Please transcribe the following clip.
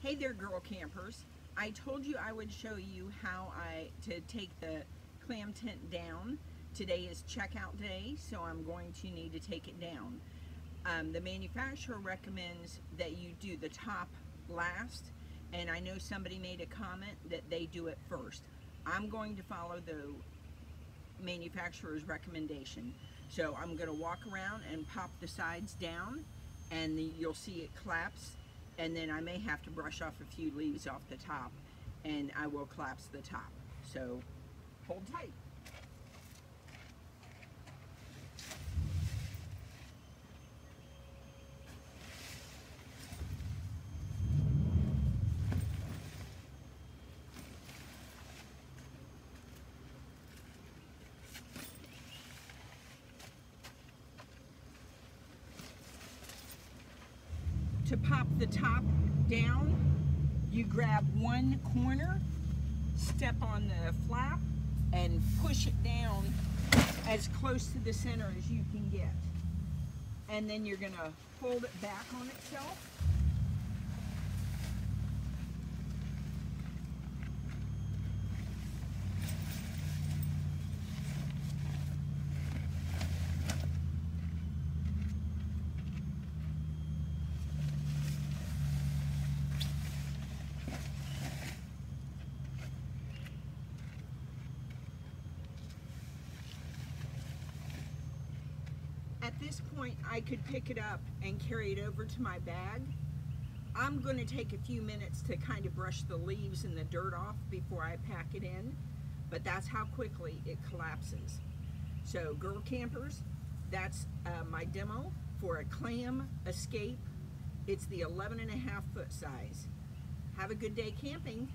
Hey there, girl campers. I told you I would show you how to take the clam tent down. Today is checkout day, so I'm going to need to take it down. The manufacturer recommends that you do the top last, and I know somebody made a comment that they do it first. I'm going to follow the manufacturer's recommendation. So I'm going to walk around and pop the sides down, and you'll see it collapse, and then I may have to brush off a few leaves off the top, and I will collapse the top. So hold tight. To pop the top down, you grab one corner, step on the flap, and push it down as close to the center as you can get. And then you're gonna fold it back on itself. At this point, I could pick it up and carry it over to my bag. I'm going to take a few minutes to kind of brush the leaves and the dirt off before I pack it in, but that's how quickly it collapses. So girl campers, that's my demo for a Clam Escape. It's the 11.5 foot size. Have a good day camping.